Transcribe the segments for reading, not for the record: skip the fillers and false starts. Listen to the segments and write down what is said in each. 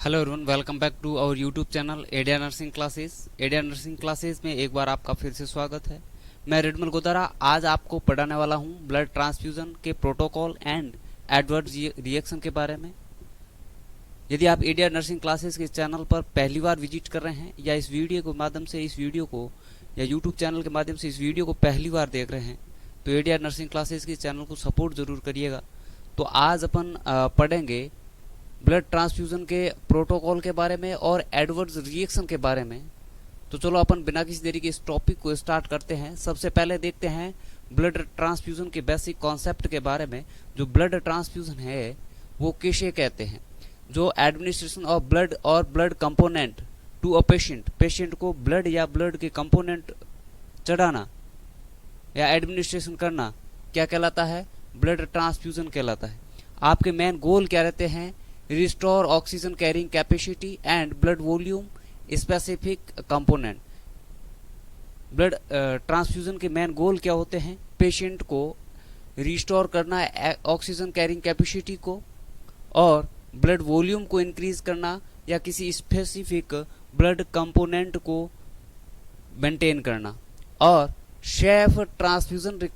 Hello everyone, welcome back to our YouTube channel एडिया nursing classes. एडिया nursing classes में एक बार आपका फिर से स्वागत है। मैं रेडमल गोदारा आज आपको पढ़ाने वाला हूं ब्लड ट्रांसफ्यूजन के प्रोटोकॉल एंड एडवर्स रिएक्शन के बारे में। यदि आप एडिया नर्सिंग क्लासेस के चैनल पर पहली बार विजिट कर रहे हैं या इस वीडियो के माध्यम से या यूट्यूब चैनल के माध्यम से इस वीडियो को पहली बार देख रहे हैं तो एडिया नर्सिंग क्लासेस के चैनल को सपोर्ट जरूर करिएगा। तो आज अपन पढ़ेंगे ब्लड ट्रांसफ्यूजन के प्रोटोकॉल के बारे में और एडवर्स रिएक्शन के बारे में। तो चलो अपन बिना किसी देरी के इस टॉपिक को स्टार्ट करते हैं। सबसे पहले देखते हैं ब्लड ट्रांसफ्यूजन के बेसिक कॉन्सेप्ट के बारे में। जो ब्लड ट्रांसफ्यूजन है वो किसे कहते हैं? जो एडमिनिस्ट्रेशन ऑफ ब्लड और blood component to a patient को ब्लड या ब्लड के कंपोनेंट चढ़ाना या एडमिनिस्ट्रेशन करना क्या कहलाता है? ब्लड ट्रांसफ्यूजन कहलाता है। आपके मेन गोल क्या रहते हैं? Restore oxygen carrying capacity and blood volume specific component. Blood transfusion के मेन गोल क्या होते हैं? पेशेंट को रिस्टोर करना ऑक्सीजन कैरिंग कैपेसिटी को, और ब्लड वॉल्यूम को इंक्रीज करना या किसी स्पेसिफिक ब्लड कंपोनेंट को मेंटेन करना। और सेफ ट्रांसफ्यूजन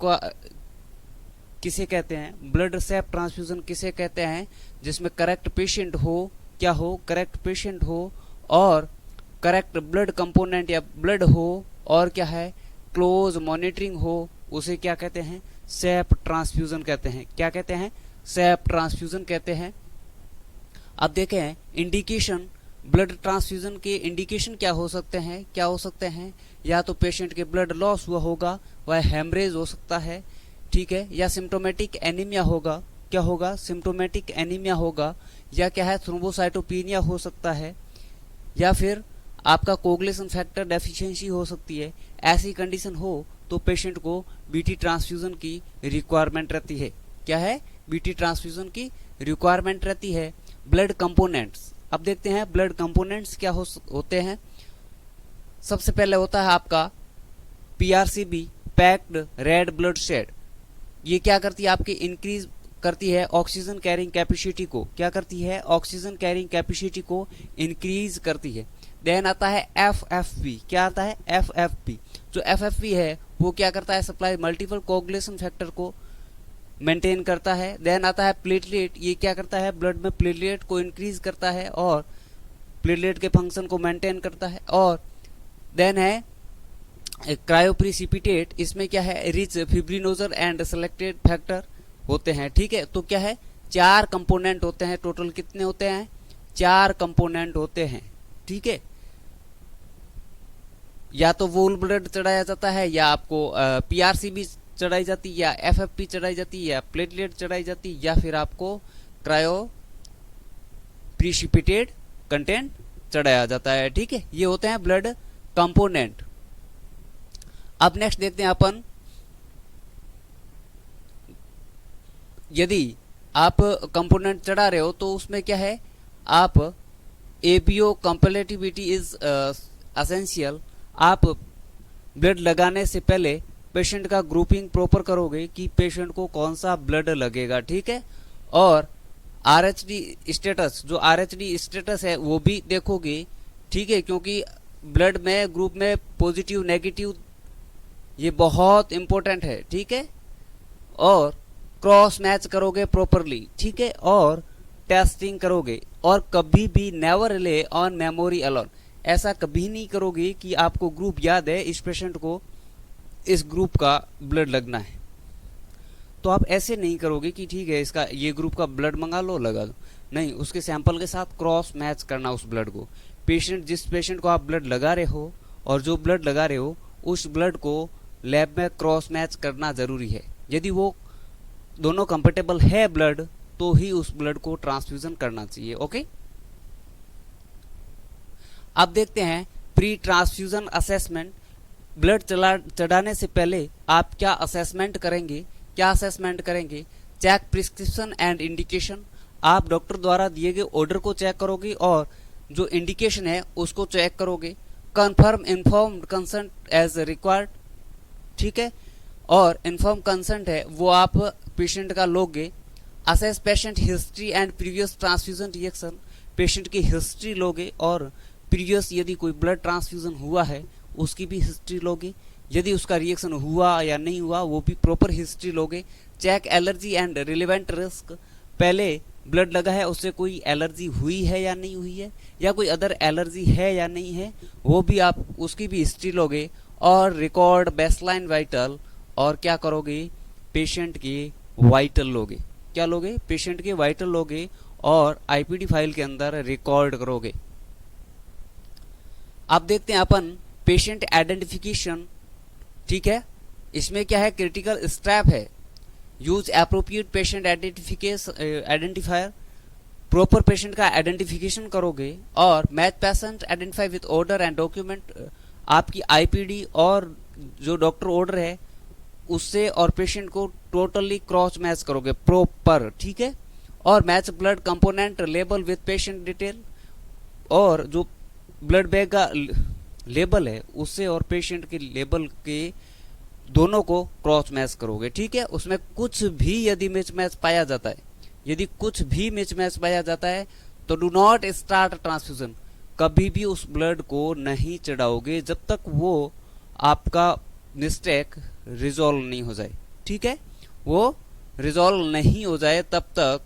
किसे कहते हैं? ब्लड सेफ ट्रांसफ्यूजन किसे कहते हैं? जिसमें करेक्ट पेशेंट हो, क्या हो? करेक्ट पेशेंट हो और करेक्ट ब्लड कंपोनेंट या ब्लड हो, और क्या है? क्लोज मॉनिटरिंग हो, उसे क्या कहते हैं? सेफ ट्रांसफ्यूजन कहते हैं। क्या कहते हैं? सेफ ट्रांसफ्यूजन कहते हैं। अब देखें इंडिकेशन, ब्लड ट्रांसफ्यूजन के इंडिकेशन क्या हो सकते हैं? क्या हो सकते हैं? या तो पेशेंट के ब्लड लॉस हुआ होगा, वह हेमरेज हो सकता है, ठीक है, या सिम्टोमेटिक एनीमिया होगा। क्या होगा? सिम्टोमेटिक एनीमिया होगा, या क्या है? थ्रोम्बोसाइटोपिनिया हो सकता है, या फिर आपका कोगुलेशन फैक्टर डेफिशिएंसी हो सकती है। ऐसी कंडीशन हो तो पेशेंट को बीटी ट्रांसफ्यूजन की रिक्वायरमेंट रहती है। क्या है? बीटी ट्रांसफ्यूजन की रिक्वायरमेंट रहती है। ब्लड कंपोनेंट्स, अब देखते हैं ब्लड कंपोनेंट्स क्या होते हैं। सबसे पहले होता है आपका पीआरसीबी, पैक्ड रेड ब्लड सेल। ये क्या करती है? आपकी इंक्रीज करती है ऑक्सीजन कैरिंग कैपेसिटी को। क्या करती है? ऑक्सीजन कैरिंग कैपेसिटी को इंक्रीज करती है। देन आता है एफएफपी। क्या आता है? एफएफपी। जो एफएफपी है वो क्या करता है? सप्लाई मल्टीपल कोगुलेशन फैक्टर को मेंटेन करता है। देन आता है प्लेटलेट। ये क्या करता है? ब्लड में प्लेटलेट को इंक्रीज करता है और प्लेटलेट के फंक्शन को मेंटेन करता है। और देन है क्रायोप्रिसिपिटेट। इसमें क्या है? रिच फिब्रिनोजर एंड सेलेक्टेड फैक्टर होते हैं। ठीक है, तो क्या है? 4 कंपोनेंट होते हैं। टोटल कितने होते हैं? 4 कंपोनेंट होते हैं। ठीक है, या तो वोल ब्लड चढ़ाया जाता है, या आपको पीआरसीबी चढ़ाई जाती है, या एफएफपी चढ़ाई जाती है, या प्लेटलेट चढ़ाई जाती है, या फिर आपको क्रायो प्रिसिपिटेट कंटेंट चढ़ाया जाता है। ठीक है, ये होते हैं ब्लड कंपोनेंट। अब नेक्स्ट देखते हैं अपन, यदि आप कंपोनेंट चढ़ा रहे हो तो उसमें क्या है? आप एपीओ कंपैटिबिलिटी इज एसेंशियल। आप ब्लड लगाने से पहले पेशेंट का ग्रुपिंग प्रॉपर करोगे कि पेशेंट को कौन सा ब्लड लगेगा। ठीक है, और आरएचडी स्टेटस, जो आरएचडी स्टेटस है वो भी देखोगे। ठीक है, क्योंकि ब्लड में ग्रुप में पॉजिटिव नेगेटिव ये बहुत इंपॉर्टेंट है। ठीक है, और क्रॉस मैच करोगे प्रॉपरली। ठीक है, और टेस्टिंग करोगे, और कभी भी never relay on memory alone. ऐसा कभी नहीं करोगे कि आपको ग्रुप याद है, इस पेशेंट को इस ग्रुप का ब्लड लगना है, तो आप ऐसे नहीं करोगे कि ठीक है इसका ये ग्रुप का ब्लड मंगा लो, लगा दो। नहीं, उसके सैंपल के साथ क्रॉस मैच करना उस ब्लड को। जिस पेशेंट को आप ब्लड लगा रहे हो और जो ब्लड लगा रहे हो उस ब्लड को लैब में क्रॉस मैच करना जरूरी है। यदि वो दोनों कंपेटेबल है ब्लड, तो ही उस ब्लड को ट्रांसफ्यूजन करना चाहिए। ओके, अब देखते हैं प्री ट्रांसफ्यूजन असेसमेंट। ब्लड चढ़ाने से पहले आप क्या असेसमेंट करेंगे? क्या असेसमेंट करेंगे? Check prescription and indication. आप डॉक्टर द्वारा दिए गए ऑर्डर को चेक करोगे और जो इंडिकेशन है उसको चेक करोगे। Confirm informed consent as required. ठीक है, और इन्फॉर्म कंसेंट है वो आप पेशेंट का लोगे। Assess patient history and previous transfusion reaction. Patient की हिस्ट्री लोगे और प्रीवियस यदि कोई ब्लड ट्रांसफ्यूजन हुआ है उसकी भी हिस्ट्री लोगे, यदि उसका रिएक्शन हुआ या नहीं हुआ वो भी प्रॉपर हिस्ट्री लोगे। Check allergy and relevant risk, पहले ब्लड लगा है उससे कोई एलर्जी हुई है या नहीं हुई है, या कोई अदर एलर्जी है या नहीं है, वो भी आप उसकी भी हिस्ट्री लोगे। और रिकॉर्ड बेसलाइन वाइटल, और क्या करोगे, पेशेंट के वाइटल लोगे। क्या लोगे, पेशेंट के वाइटल लोगे और आईपीडी फाइल के अंदर रिकॉर्ड करोगे। अब देखते हैं अपन पेशेंट आइडेंटिफिकेशन। ठीक है, इसमें क्या है, क्रिटिकल स्टेप है, use appropriate patient identifier, proper patient का आइडेंटिफिकेशन करोगे। और match patient identify with order and document, आपकी आईपीडी और जो डॉक्टर ऑर्डर है उससे और पेशेंट को टोटली क्रॉस मैच करोगे प्रॉपर। ठीक है, और match blood component label with patient detail, और जो ब्लड बैग का लेबल है उससे और पेशेंट के लेबल के दोनों को क्रॉस मैच करोगे। ठीक है, उसमें कुछ भी यदि मिसमैच पाया जाता है, यदि कुछ भी मिसमैच पाया जाता है तो डू नॉट स्टार्ट ट्रांसफ्यूजन, कभी भी उस ब्लड को नहीं चढ़ाओगे जब तक वो आपका मिस्टेक रिजॉल्व नहीं हो जाए। ठीक है, वो रिजॉल्व नहीं हो जाए तब तक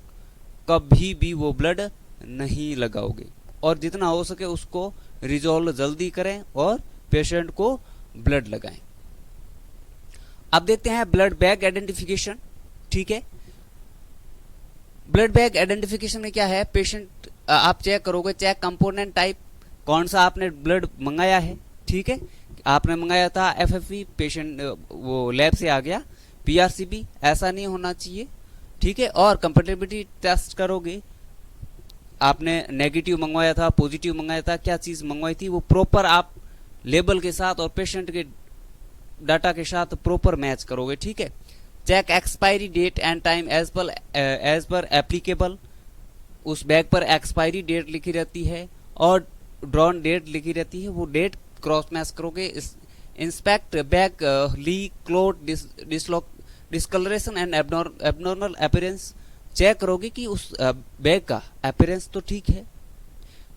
कभी भी वो ब्लड नहीं लगाओगे, और जितना हो सके उसको रिजॉल्व जल्दी करें और पेशेंट को ब्लड लगाएं। अब देखते हैं ब्लड बैग आइडेंटिफिकेशन। ठीक है, ब्लड बैग आइडेंटिफिकेशन में क्या है, पेशेंट आप चेक करोगे, चेक कंपोनेंट टाइप, कौन सा आपने ब्लड मंगाया है। ठीक है, आपने मंगाया था एफएफवी, पेशेंट वो लैब से आ गया पीआरसीबी, ऐसा नहीं होना चाहिए। ठीक है, और कंपेटेबिलिटी टेस्ट करोगे, आपने नेगेटिव मंगवाया था, पॉजिटिव मंगाया था, क्या चीज मंगवाई थी वो प्रॉपर आप लेबल के साथ और पेशेंट के डाटा के साथ प्रॉपर मैच करोगे। ठीक है, check expiry date and time as पर एप्लीकेबल, उस बैग पर एक्सपायरी डेट लिखी रहती है और ड्रॉन डेट लिखी रहती है, वो डेट क्रॉस मैच करोगे। Inspect bag leak, clot, discoloration and abnormal appearance, check करोगे कि उस बैग का अपीयरेंस तो ठीक है,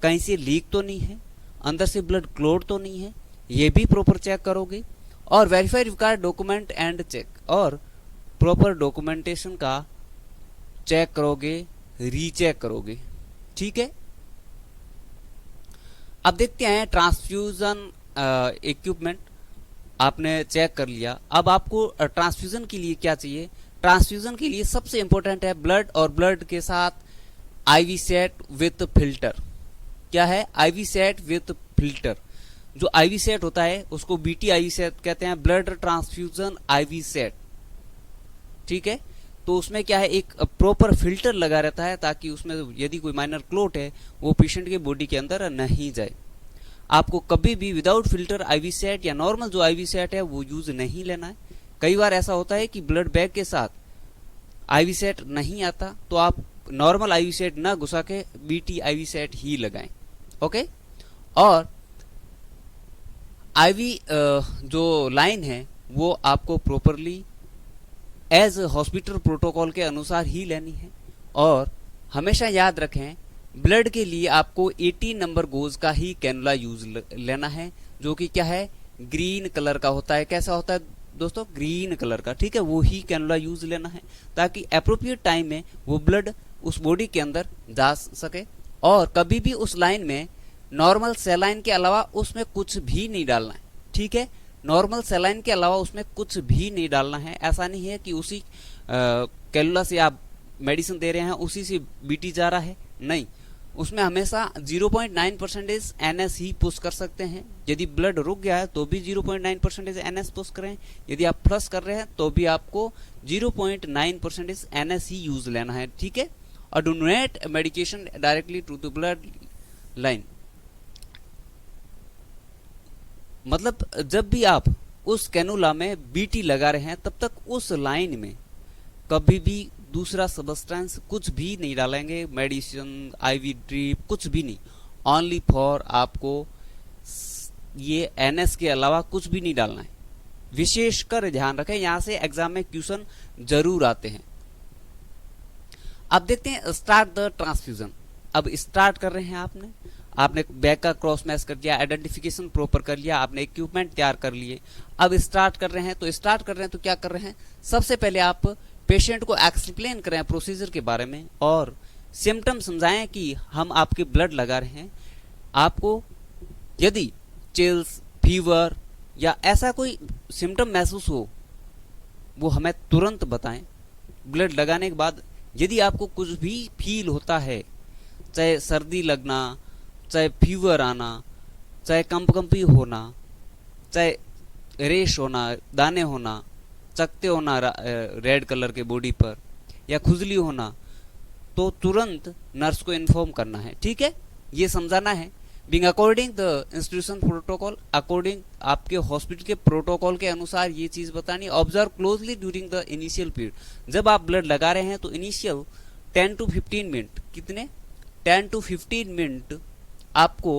कहीं से लीक तो नहीं है, अंदर से ब्लड क्लोट तो नहीं है, ये भी प्रॉपर चेक करोगे। और verify required document and check, और प्रॉपर डॉक्यूमेंटेशन का चेक करोगे, रीचेक करोगे। ठीक है, अब देखते हैं ट्रांसफ्यूजन इक्विपमेंट, आपने चेक कर लिया। अब आपको ट्रांसफ्यूजन के लिए क्या चाहिए, ट्रांसफ्यूजन के लिए सबसे इंपॉर्टेंट है ब्लड, और ब्लड के साथ आईवी सेट विथ फिल्टर। क्या है, आईवी सेट विथ फिल्टर। जो आईवी सेट होता है उसको बीटी आईवी सेट कहते हैं, ब्लड ट्रांसफ्यूजन आईवी सेट। ठीक है, तो उसमें क्या है, एक प्रॉपर फिल्टर लगा रहता है ताकि उसमें यदि कोई माइनर क्लोट है वो पेशेंट के बॉडी के अंदर नहीं जाए। आपको कभी भी विदाउट फिल्टर आईवी सेट या नॉर्मल जो आईवी सेट है वो यूज नहीं लेना है। कई बार ऐसा होता है कि ब्लड बैग के साथ आईवी सेट नहीं आता, तो आप नॉर्मल आईवी सेट ना घुसा के बीटी आईवी सेट ही लगाएं। ओके, और आईवी जो लाइन है वो आपको प्रॉपरली एज हॉस्पिटल प्रोटोकॉल के अनुसार ही लेनी है। और हमेशा याद रखें, ब्लड के लिए आपको 18 नंबर गोज का ही कैनुला यूज लेना है, जो कि क्या है, ग्रीन कलर का होता है। कैसा होता है दोस्तों, ग्रीन कलर का। ठीक है, वो ही कैनुला यूज लेना है ताकि अप्रोप्रिएट टाइम में वो ब्लड उस बॉडी के अंदर जा सके। और कभी भी उस लाइन में नॉर्मल सेलाइन के अलावा उसमें कुछ भी नहीं डालना है। ठीक है, नॉर्मल सेलाइन के अलावा उसमें कुछ भी नहीं डालना है। ऐसा नहीं है कि उसी कैनुला से आप मेडिसिन दे रहे हैं उसी से बीटी जा रहा है, नहीं, उसमें हमेशा 0.9% एनएस ही पुश कर सकते हैं। यदि ब्लड रुक गया है तो भी 0.9% एनएस पुश करें, यदि आप फ्लश कर रहे हैं तो भी आपको 0.9% एनएस ही यूज लेना है। ठीक है, और don't medication directly to the blood line, मतलब जब भी आप उस कैनुला में बीटी लगा रहे हैं तब तक उस लाइन में कभी भी दूसरा सबस्टेंस कुछ भी नहीं डालेंगे, मेडिसिन, आईवी ड्रिप, कुछ भी नहीं। ओनली फॉर आपको ये एनएस के अलावा कुछ भी नहीं डालना है। विशेषकर ध्यान रखें, यहां से एग्जाम में क्वेश्चन जरूर आते हैं। अब देखते हैं स्टार्ट द ट्रांसफ्यूजन। अब स्टार्ट कर रहे हैं आपने बैग का क्रॉस मैच कर दिया, आइडेंटिफिकेशन प्रॉपर कर लिया, आपने इक्विपमेंट तैयार कर लिए। अब स्टार्ट कर रहे हैं तो क्या कर रहे हैं, सबसे पहले आप पेशेंट को एक्सप्लेन करें प्रोसीजर के बारे में और सिम्टम समझाएं कि हम आपके ब्लड लगा रहे हैं। आपको यदि चिल्स, फीवर या ऐसा कोई सिम्टम महसूस हो वो हमें तुरंत बताएं। ब्लड लगाने के बाद यदि आपको कुछ भी फील होता है, चाहे सर्दी लगना, चाहे फीवर आना, चाहे कंपकंपी होना, चाहे रेश होना, दाने होना, चकते होना रेड कलर के बॉडी पर या खुजली होना, तो तुरंत नर्स को इन्फॉर्म करना है। ठीक है, ये समझाना है। Being according the institution protocol, according आपके हॉस्पिटल के प्रोटोकॉल के अनुसार ये चीज बतानी। Observe closely during the initial period, जब आप ब्लड लगा रहे हैं तो इनिशियल 10 to 15 मिनट, कितने 10 to 15 मिनट आपको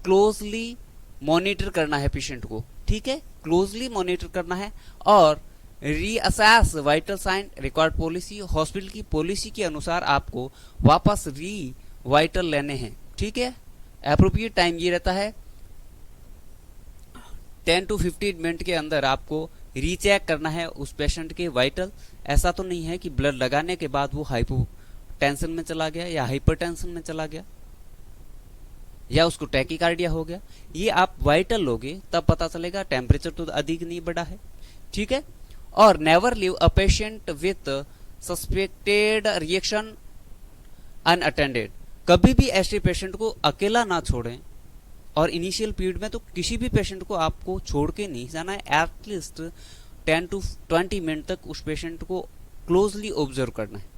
क्लोजली मॉनिटर करना है पेशेंट को। ठीक है, क्लोजली मॉनिटर करना है और reassess vital sign required policy, hospital की पॉलिसी के अनुसार आपको वापस री वाइटल लेने हैं। ठीक है, एप्रोप्रिएट टाइम ये रहता है 10 to 15 मिनट के अंदर आपको रीचेक करना है उस पेशेंट के वाइटल। ऐसा तो नहीं है कि ब्लड लगाने के बाद वो हाइपोटेंशन में चला गया या हाइपरटेंशन में चला गया या उसको टैकीकार्डिया हो गया। ये आप वाइटल लोगे तब पता चलेगा, टेम्परेचर तो अधिक नहीं बढ़ा है। ठीक है, और never leave a patient with suspected reaction unattended, कभी भी ऐसे पेशेंट को अकेला ना छोड़ें। और इनिशियल पीरियड में तो किसी भी पेशेंट को आपको छोड़ के नहीं जाना है। एटलीस्ट 10 to 20 मिनट तक उस पेशेंट को क्लोजली ऑब्जर्व करना है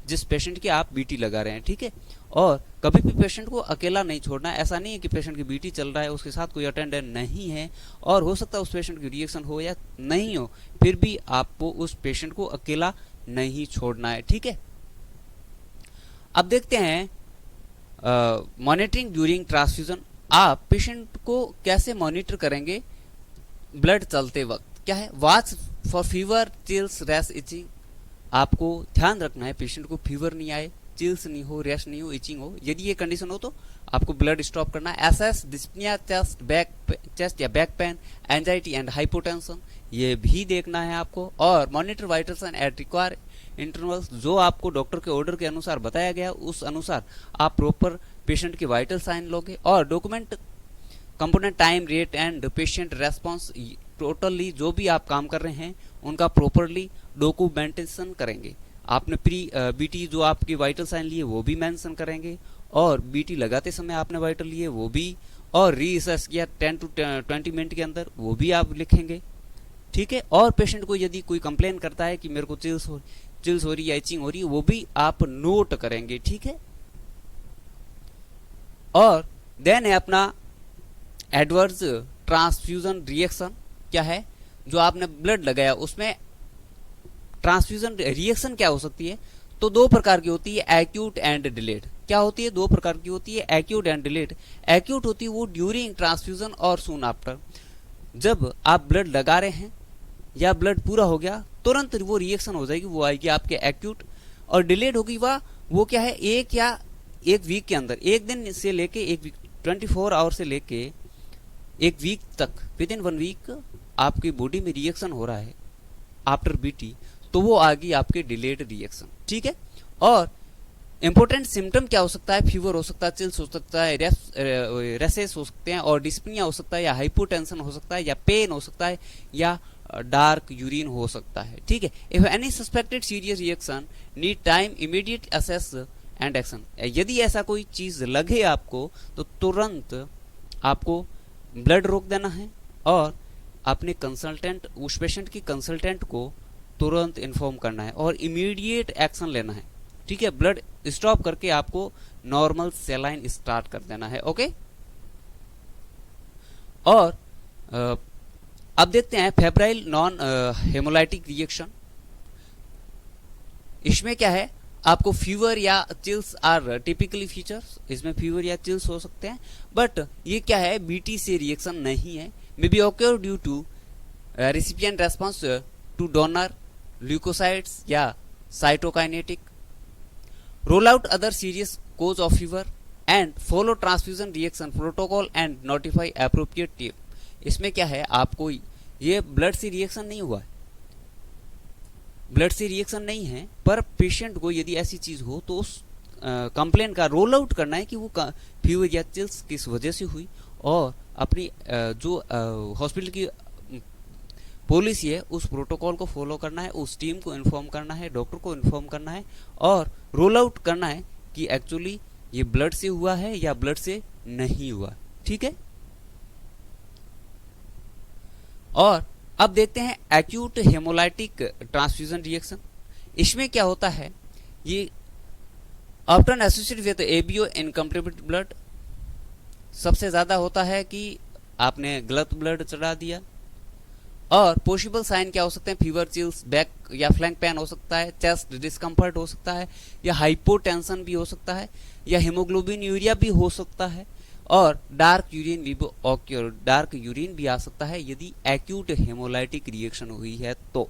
जिस पेशेंट की आप बीटी लगा रहे हैं। ठीक है, और कभी भी पेशेंट को अकेला नहीं छोड़ना है। ऐसा नहीं है कि पेशेंट की बीटी चल रहा है, उसके साथ कोई अटेंडेंट नहीं है और हो सकता है उस पेशेंट की रिएक्शन हो या नहीं हो, फिर भी आपको उस पेशेंट को अकेला नहीं छोड़ना है। ठीक है, अब देखते हैं मॉनिटरिंग ड्यूरिंग ट्रांसफ्यूजन। आप पेशेंट को कैसे मॉनिटर करेंगे ब्लड चलते वक्त? क्या है, watch for fever, chills, rash, itching. आपको ध्यान रखना है पेशेंट को फीवर नहीं आए, चिल्स नहीं हो, रैश नहीं हो, इचिंग हो। यदि ये कंडीशन हो तो आपको ब्लड स्टॉप करना है। एसएस, डिस्पनिया, चेस्ट या back pain, anxiety and hypotension, ये भी देखना है आपको। और monitor vital sign at require intervals, जो आपको डॉक्टर के ऑर्डर के अनुसार बताया गया उस अनुसार आप प्रॉपर पेशेंट के वाइटल साइन लोगे। और document component time, rate and patient response, totally जो भी आप काम कर रहे हैं उनका प्रॉपरली डॉक्यूमेंटेशन करेंगे। आपने प्री बीटी जो आपकी वाइटल साइन लिए वो भी मेंशन करेंगे और बीटी लगाते समय आपने वाइटल लिए वो भी, और रीअसेस किया 10 to 20 मिनट के अंदर वो भी आप लिखेंगे। ठीक है, और पेशेंट को यदि कोई कंप्लेन करता है कि मेरे को चिल्स हो रही है, इचिंग हो रही है, वो भी आप नोट करेंगे। ठीक है, और देन है अपना एडवर्स ट्रांसफ्यूजन रिएक्शन। क्या है, जो आपने ब्लड लगाया उसमें ट्रांसफ्यूजन रिएक्शन क्या हो सकती है? तो दो प्रकार की होती है, एक्यूट एंड डिलेड। क्या होती है? दो प्रकार की होती है, एक्यूट एंड डिलेड। एक्यूट होती है वो ड्यूरिंग ट्रांसफ्यूजन और सून आफ्टर, जब आप ब्लड लगा रहे हैं या ब्लड पूरा हो गया तुरंत वो रिएक्शन हो जाएगी, वो आएगी आपके एक्यूट। और डिलेड होगी वो क्या है, एक वीक के अंदर, एक दिन से लेके एक वीक, 24 आवर से लेके एक वीक तक, विद इन 1 वीक आपकी बॉडी में रिएक्शन हो रहा है आफ्टर बीटी, तो वो आ गई आपके डिलेड रिएक्शन। ठीक है, और इंपॉर्टेंट सिम्टम क्या हो सकता है? फीवर हो सकता है, चिल्स हो सकता है, रेसेस हो सकते हैं, और डिस्पनिया हो सकता है, या हाइपोटेंशन हो सकता है, या पेन हो सकता है, या डार्क यूरिन हो सकता है। ठीक है, if any suspected serious reaction need time immediate assess and action. यदि ऐसा कोई चीज लगे आपको तो तुरंत आपको ब्लड रोक देना है और अपने कंसल्टेंट, उस पेशेंट की कंसल्टेंट को तुरंत इन्फॉर्म करना है और इमीडिएट एक्शन लेना है। ठीक है, ब्लड स्टॉप करके आपको नॉर्मल सेलाइन स्टार्ट कर देना है। ओके, और अब देखते हैं फेब्राइल नॉन हेमोलाइटिक रिएक्शन। इसमें क्या है, आपको फीवर या चिल्स आर टिपिकली फीचर्स, इसमें फीवर या चिल्स हो सकते हैं, बट ये क्या है, बीटी से रिएक्शन नहीं है। May be occur due to recipient response to donor leukocytes या cytokinetic. Rule out other serious cause of fever and follow transfusion reaction protocol and notify appropriate team। इसमें क्या है, आपको ये ब्लड से रिएक्शन नहीं हुआ है, ब्लड से रिएक्शन नहीं है, पर पेशेंट को यदि ऐसी चीज हो तो उस कंप्लेन का रोल आउट करना है कि वो फीवर या चिल्स किस वजह से हुई, और अपनी जो हॉस्पिटल की पॉलिसी है उस प्रोटोकॉल को फॉलो करना है, उस टीम को इन्फॉर्म करना है, डॉक्टर को इन्फॉर्म करना है और रोल आउट करना है कि एक्चुअली ये ब्लड से हुआ है या ब्लड से नहीं हुआ। ठीक है, और अब देखते हैं एक्यूट हेमोलाइटिक ट्रांसफ्यूजन रिएक्शन। इसमें क्या होता है, ये often associated with ABO incomplete blood. सबसे ज्यादा होता है कि आपने गलत ब्लड चढ़ा दिया। और पॉसिबल साइन क्या हो सकते हैं, फीवर, चिल्स, बैक या फ्लैंक पेन हो सकता है, चेस्ट डिस्कम्फर्ट हो सकता है, या हाइपोटेंशन भी हो सकता है, या हीमोग्लोबिन यूरिया भी हो सकता है, और डार्क यूरिन भी डार्क यूरिन भी आ सकता है यदि एक्यूट हेमोलाइटिक रिएक्शन हुई है तो।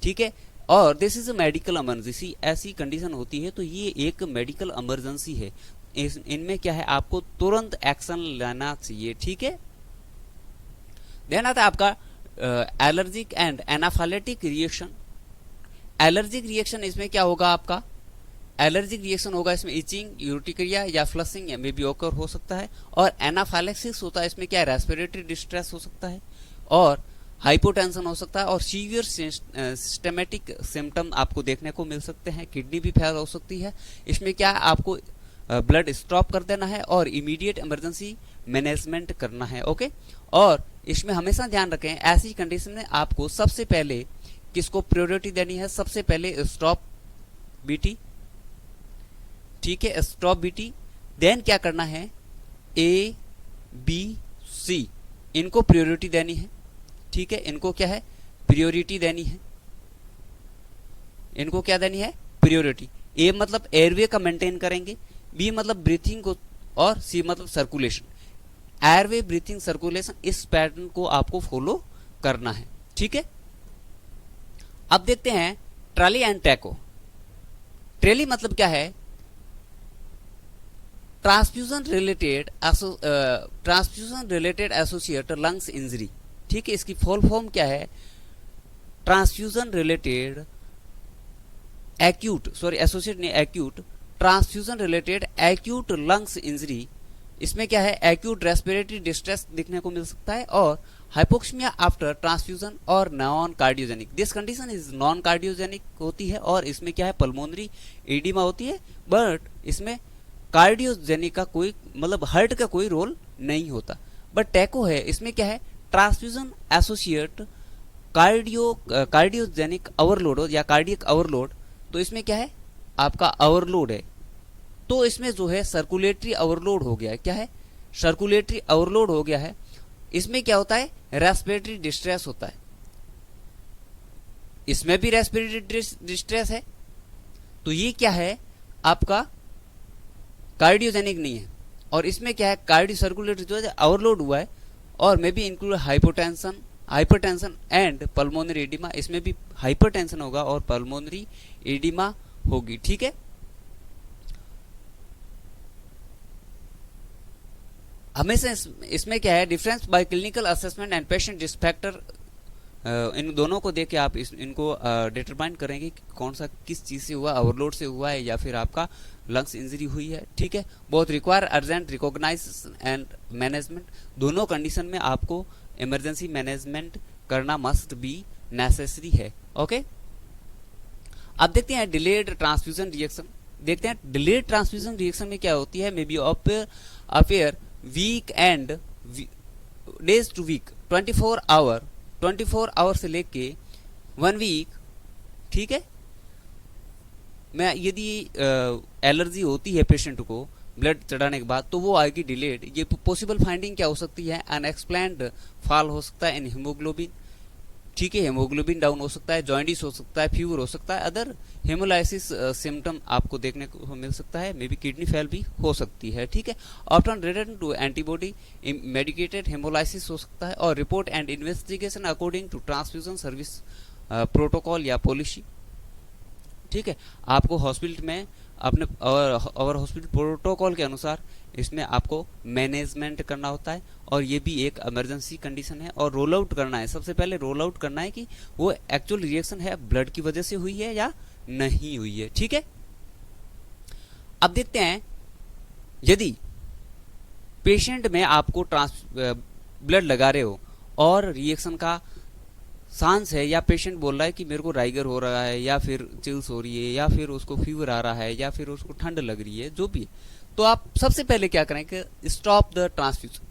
ठीक है, और this is a medical emergency. ऐसी कंडीशन होती है तो ये एक मेडिकल इमरजेंसी है। इनमें क्या है, आपको तुरंत एक्शन लेना चाहिए। ठीक है, देन आता है आपका allergic and anaphylactic reaction. Allergic reaction इसमें क्या होगा, आपका एलर्जिक रिएक्शन होगा, इसमें इचिंग, यूरिटिक्रिया या फ्लशिंग में भी ओकर हो सकता है। और एनाफाइलेक्सिस होता है, इसमें क्या रेस्पिरेटरी डिस्ट्रेस हो सकता है और हाइपोटेंशन हो सकता है, और सीवियर सिस्टेमेटिक सिम्टम आपको देखने को मिल सकते हैं। किडनी भी फेल हो सकती है। इसमें क्या आपको ब्लड स्टॉप कर देना है और इमीडिएट इमरजेंसी मैनेजमेंट करना है। ओके, और इसमें हमेशा ध्यान रखें, ऐसी कंडीशन में आपको सबसे पहले किसको प्रायोरिटी देनी है, सबसे पहले स्टॉप बीटी। ठीक है, स्टॉप बीटी। देन क्या करना है, ए बी सी, इनको प्रायोरिटी देनी है। ठीक है, इनको क्या है, प्रायोरिटी देनी है। इनको क्या देनी है, प्रायोरिटी। ए मतलब एयरवे का मेंटेन करेंगे, बी मतलब ब्रीथिंग को, और सी मतलब सर्कुलेशन। एयरवे, ब्रीथिंग, सर्कुलेशन, इस पैटर्न को आपको फॉलो करना है। ठीक है, अब देखते हैं ट्राली एंड टैको। ट्रेली मतलब क्या है, transfusion related associate lungs injury. ठीक है, इसकी फुल फॉर्म क्या है, transfusion related acute, sorry associate नहीं, acute transfusion related acute lungs injury. इसमें क्या है, एक्यूट रेस्पिरेटरी डिस्ट्रेस देखने को मिल सकता है, और हाइपोक्सिमिया आफ्टर ट्रांसफ्यूजन और non cardiogenic. This condition is non cardiogenic होती है, और इसमें क्या है, पल्मोनरी एडिमा होती है, बट इसमें कार्डियोजेनिक का कोई मतलब हार्ट का कोई रोल नहीं होता। बट टैको है, इसमें क्या है, ट्रांसफ्यूजन एसोसिएट कार्डियोजेनिक ओवरलोड या कार्डियक ओवरलोड। तो इसमें क्या है, आपका ओवरलोड है, तो इसमें जो है सर्कुलेटरी ओवरलोड हो गया है। क्या है, सर्कुलेटरी ओवरलोड हो गया है। इसमें क्या होता है, रेस्पिरेटरी डिस्ट्रेस होता है। इसमें भी रेस्पिरेटरी डिस्ट्रेस है, तो ये क्या है, आपका कार्डियोजेनिक नहीं है। और इसमें क्या है, कार्डियो सर्कुलेटरी जो है ओवरलोड हुआ है, और may be include hypertension and pulmonary oedema. इसमें भी हाइपरटेंशन होगा और पल्मोनरी एडिमा होगी। ठीक है, हमेशा इसमें क्या है, difference by clinical assessment and patient risk factor. इन दोनों को देख के आप इनको डिटरमाइन करेंगे कि कौन सा किस चीज से हुआ, ओवरलोड से हुआ है या फिर आपका लंग्स इंजरी हुई है। ठीक है, बहुत require urgent recognition and management. दोनों कंडीशन में आपको इमरजेंसी मैनेजमेंट करना मस्ट बी नेसेसरी है। ओके, अब देखते हैं डिलेड ट्रांसफ्यूजन रिएक्शन। देखते हैं डिलेड ट्रांसफ्यूजन रिएक्शन में क्या होती है, may be appear week and days to week, 24 hour से लेके 1 वीक। ठीक है, मैं यदि एलर्जी होती है पेशेंट को ब्लड चढ़ाने के बाद, तो वो आएगी डिलेड। ये पॉसिबल फाइंडिंग क्या हो सकती है, अनएक्सप्लेन्ड फॉल हो सकता है इन हीमोग्लोबिन। ठीक है, हीमोग्लोबिन डाउन हो सकता है, जॉइंडिस हो सकता है, फीवर हो सकता है, अदर हेमोलाइसिस सिम्टम आपको देखने को मिल सकता है, मे बी किडनी फेल भी हो सकती है। ठीक है, often return to antibody medicated haemolysis हो सकता है, और report and investigation according to transfusion service protocol या पॉलिसी। ठीक है, आपको हॉस्पिटल में अपने और हॉस्पिटल प्रोटोकॉल के अनुसार इसमें आपको मैनेजमेंट करना होता है, और ये भी एक इमरजेंसी कंडीशन है। और रोल आउट करना है, सबसे पहले रोल आउट करना है कि वो एक्चुअल रिएक्शन है ब्लड की वजह से हुई है या नहीं हुई है। ठीक है, अब देखते हैं यदि पेशेंट में आपको ब्लड लगा रहे हो और रिएक्शन का सांस है, या पेशेंट बोल रहा है कि मेरे को राइगर हो रहा है, या फिर चिल्स हो रही है, या फिर उसको फीवर आ रहा है, या फिर उसको ठंड लग रही है, जो भी है, तो आप सबसे पहले क्या करें कि स्टॉप द ट्रांसफ्यूजन।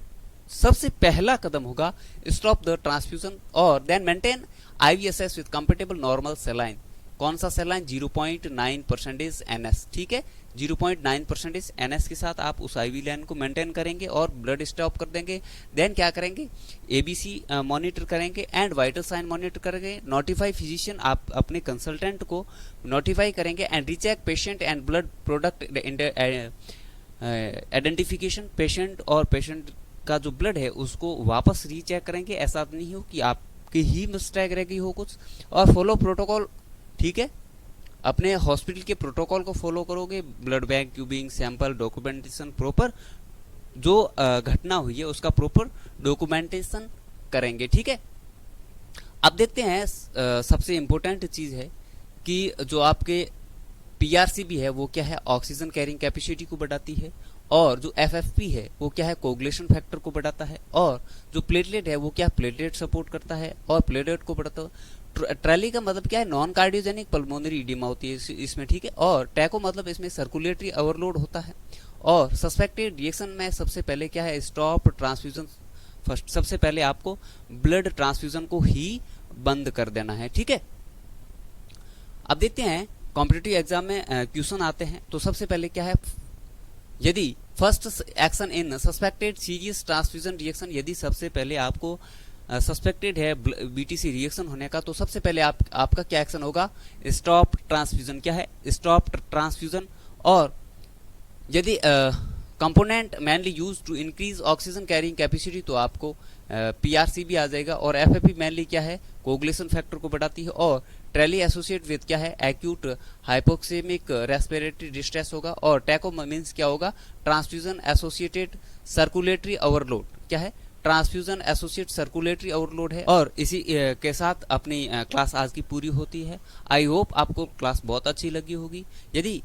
सबसे पहला कदम होगा स्टॉप द ट्रांसफ्यूजन, और then maintain IVSS with compatible normal saline. कौन सा सेलाइन? 0.9% एनएस। ठीक है, 0.9% एनएस के साथ आप उस आईवी लाइन को मेंटेन करेंगे और ब्लड स्टॉप कर देंगे। देन क्या करेंगे? एबीसी मॉनिटर करेंगे एंड वाइटल साइन मॉनिटर करेंगे। नोटिफाई फिजिशियन, आप अपने कंसल्टेंट को नोटिफाई करेंगे and recheck patient and blood product identification. Patient और पेशेंट का जो ब्लड है उसको वापस रीचेक करेंगे। ऐसा नहीं हो कि आपकी ही मिस्टेक रह गई हो कुछ। और फॉलो प्रोटोकॉल, ठीक है, अपने हॉस्पिटल के प्रोटोकॉल को फॉलो करोगे। Blood bank, tubing, sample, documentation, proper जो घटना हुई है उसका प्रॉपर डॉक्यूमेंटेशन करेंगे। ठीक है, अब देखते हैं सबसे इंपॉर्टेंट चीज है कि जो आपके पीआरसीबी है वो क्या है? ऑक्सीजन कैरिंग कैपेसिटी को बढ़ाती है। और जो एफएफपी है वो क्या है? कोगुलेशन फैक्टर को बढ़ाता है। और जो प्लेटलेट है वो क्या? प्लेटलेट सपोर्ट करता है और प्लेटलेट को बढ़ाता है। ट्रैली का मतलब क्या है? नॉन कार्डियोजेनिक पल्मोनरी इडिमा होती है इसमें। ठीक है, और टैको मतलब इसमें सर्कुलेटरी ओवरलोड होता है। और सस्पेक्टेड रिएक्शन में सबसे पहले क्या है? Stop transfusion first. सबसे पहले आपको ब्लड ट्रांसफ्यूजन को ही बंद कर देना है। ठीक है, अब देखते हैं कॉम्पिटिटिव एग्जाम में क्वेश्चन आते हैं। तो सबसे पहले क्या है? यदि first action in suspected serious transfusion reaction, यदि सबसे पहले आपको सस्पेक्टेड है बीटीसी रिएक्शन होने का, तो सबसे पहले आपका क्या एक्शन होगा? Stop transfusion. क्या है? Stop transfusion. और यदि component mainly use to increase oxygen carrying capacity, तो आपको पीआरसीबी आ जाएगा। और एफएफपी मेनली क्या है? कोगुलेशन फैक्टर को बढ़ाती है। और ट्रेली एसोसिएट विद क्या है? एक्यूट हाइपोक्सेमिक रेस्पिरेटरी डिस्ट्रेस होगा। और टैको मींस क्या होगा? Transfusion associated circulatory overload. क्या है? ट्रांसफ्यूजन एसोसिएट सर्कुलेटरी ओवरलोड है। और इसी के साथ अपनी क्लास आज की पूरी होती है। आई होप आपको क्लास बहुत अच्छी लगी होगी। यदि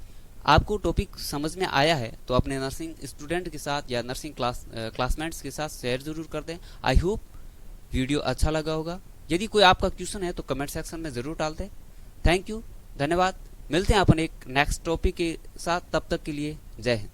आपको टॉपिक समझ में आया है तो अपने नर्सिंग स्टूडेंट के साथ या नर्सिंग क्लासमेट्स के साथ शेयर जरूर कर दें। आई होप वीडियो अच्छा लगा होगा। यदि कोई आपका क्वेश्चन है तो कमेंट सेक्शन में जरूर डाल दें। थैंक यू, धन्यवाद। मिलते हैं अपन एक नेक्स्ट टॉपिक के साथ, तब तक के लिए जय हिंद।